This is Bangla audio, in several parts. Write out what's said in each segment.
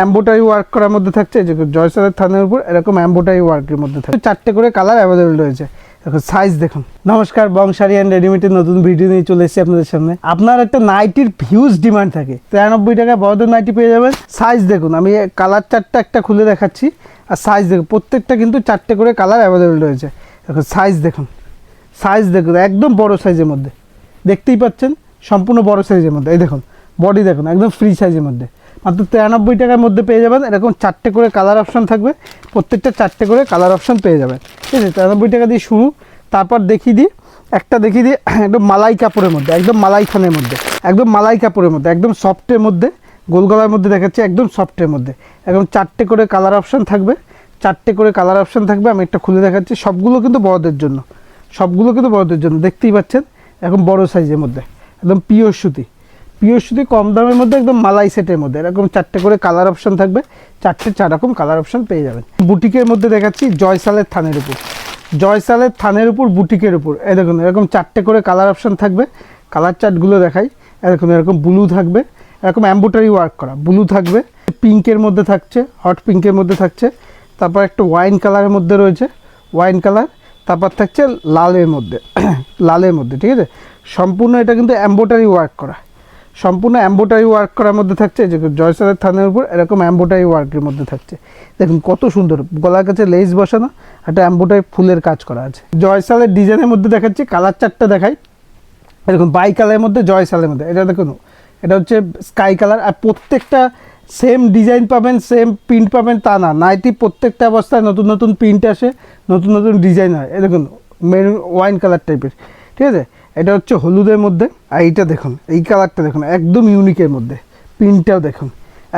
এমব্রয়ডারি ওয়ার্ক করার মধ্যে থাকছে, এই যে জয়সালের থানের উপর এরকম এমব্রয়ডারি ওয়ার্কের মধ্যে থাকছে। 4টে করে কালার অ্যাভেলেবল রয়েছে। দেখুন সাইজ দেখুন। নমস্কার, বংশারি অ্যান্ড রেডিমেডের নতুন ভিডিও নিয়ে চলে এসেছি আপনাদের সামনে। আপনার একটা নাইটির হিউজ ডিমান্ড থাকে, 93 টাকা বড়দের নাইটি পেয়ে যাবেন। সাইজ দেখুন, আমি কালার চারটা একটা খুলে দেখাচ্ছি, আর সাইজ দেখুন, প্রত্যেকটা কিন্তু 4টে করে কালার অ্যাভেলেবল রয়েছে। দেখুন সাইজ দেখুন, সাইজ দেখুন, একদম বড় সাইজের মধ্যে দেখতেই পাচ্ছেন, সম্পূর্ণ বড় সাইজের মধ্যে। এই দেখুন বডি দেখুন, একদম ফ্রি সাইজের মধ্যে মাত্র 93 টাকার মধ্যে পেয়ে যাবেন। এরকম 4টে করে কালার অপশান থাকবে, প্রত্যেকটা 4টে করে কালার অপশান পেয়ে যাবেন। ঠিক আছে, 93 টাকা দিয়ে শুরু। তারপর দেখিয়ে দিই একদম মালাই কাপড়ের মধ্যে, একদম মালাই থানের মধ্যে, একদম মালাই কাপড়ের মধ্যে, একদম সফটের মধ্যে, গোল গলার মধ্যে দেখাচ্ছে, একদম সফটের মধ্যে। একদম 4টে করে কালার অপশান থাকবে, 4টে করে কালার অপশান থাকবে। আমি একটা খুলে দেখাচ্ছি, সবগুলো কিন্তু বড়দের জন্য, সবগুলো কিন্তু বড়দের জন্য। দেখতেই পাচ্ছেন এখন বড় সাইজের মধ্যে, একদম পিওর সুতি, পিওর সুতি, কম দামের মধ্যে, একদম মালাই সেটের মধ্যে। এরকম 4টে করে কালার অপশান থাকবে, 4 রকম কালার অপশান পেয়ে যাবেন। বুটিকের মধ্যে দেখাচ্ছি জয়সালের থানের উপর, জয়সালের থানের উপর, বুটিকের উপর। এই দেখুন এরকম 4টে করে কালার অপশান থাকবে। কালার চার্টগুলো দেখাই। দেখুন এরকম ব্লু থাকবে, এরকম এমব্রয়ডারি ওয়ার্ক করা ব্লু থাকবে, পিঙ্কের মধ্যে থাকছে, হট পিঙ্কের মধ্যে থাকছে। তারপর একটা ওয়াইন কালারের মধ্যে রয়েছে, ওয়াইন কালার। তারপর থাকছে লালের মধ্যে, লালের মধ্যে। ঠিক আছে, সম্পূর্ণ এটা কিন্তু এমব্রয়ডারি ওয়ার্ক করা, সম্পূর্ণ এমব্রয়ডারি ওয়ার্ক করার মধ্যে থাকছে। যে জয়সালের থানের উপর এরকম এমব্রয়ডারি ওয়ার্কের মধ্যে থাকছে। দেখুন কত সুন্দর, গলার কাছে লেস বসানো, একটা এমব্রয়ডারি ফুলের কাজ করা আছে। জয়সালের ডিজাইনের মধ্যে দেখাচ্ছি, কালার চারটা দেখাই। এরকম বাই কালারের মধ্যে, জয়সালের মধ্যে। এটা দেখুন, এটা হচ্ছে স্কাই কালার। আর প্রত্যেকটা সেম ডিজাইন পাবেন, সেম প্রিন্ট পাবেন তা না। নাইটি প্রত্যেকটা অবস্থায় নতুন নতুন প্রিন্ট আসে, নতুন নতুন ডিজাইন হয়। এ দেখুন মেরুন ওয়াইন কালার টাইপের। ঠিক আছে, এটা হচ্ছে হলুদের মধ্যে। আর এইটা দেখুন, এই কালারটা দেখুন, একদম ইউনিকের মধ্যে, প্রিন্টটাও দেখুন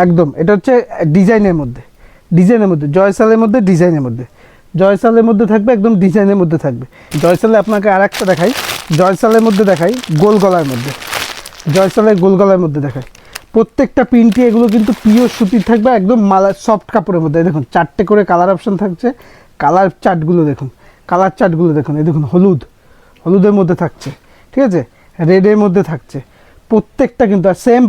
একদম। এটা হচ্ছে ডিজাইনের মধ্যে, ডিজাইনের মধ্যে, জয়সালের মধ্যে, ডিজাইনের মধ্যে, জয়সালের মধ্যে থাকবে, একদম ডিজাইনের মধ্যে থাকবে। জয়সালে আপনাকে আর একটা দেখাই, জয়সালের মধ্যে দেখাই, গোল গলার মধ্যে, জয়সালের গোল গলার মধ্যে দেখাই। প্রত্যেকটা প্রিন্টই এগুলো কিন্তু পিওর সুতির থাকবে, একদম মালা সফট কাপড়ের মধ্যে। দেখুন 4টে করে কালার অপশান থাকছে। কালার চার্টগুলো দেখুন, কালার চার্টগুলো দেখুন। এই দেখুন হলুদ, হলুদের মধ্যে থাকছে। ঠিক আছে, রেডের মধ্যে থাকছে। প্রত্যেকটা কিন্তু আর সেম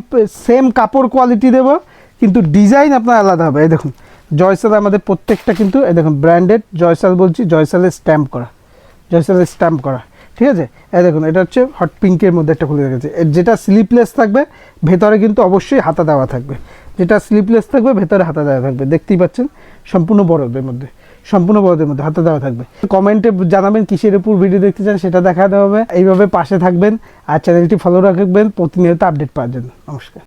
সেম কাপড় কোয়ালিটি দেবো, কিন্তু ডিজাইন আপনার আলাদা হবে। এই দেখুন জয়সাল আমাদের প্রত্যেকটা কিন্তু, এই দেখুন ব্র্যান্ডেড জয়সাল বলছি, জয়সালের স্ট্যাম্প করা, জয়সালের স্ট্যাম্প করা। ঠিক আছে, এই দেখুন এটা হচ্ছে হট পিঙ্কের মধ্যে একটা খুলে রেখেছে। যেটা স্লিপলেস থাকবে, ভেতরে কিন্তু অবশ্যই হাতা দেওয়া থাকবে। যেটা স্লিপলেস থাকবে, ভেতরে হাতা দেওয়া থাকবে। দেখতেই পাচ্ছেন সম্পূর্ণ বড়দের মধ্যে, সম্পূর্ণ বড়দের মধ্যে হাতে দেওয়া থাকবে। কমেন্টে জানাবেন কিসের উপর ভিডিও দেখতে চান, সেটা দেখাতে হবে। এইভাবে পাশে থাকবেন আর চ্যানেলটি ফলো রাখবেন প্রতিনিয়ত আপডেট পাওয়ার জন্য। নমস্কার।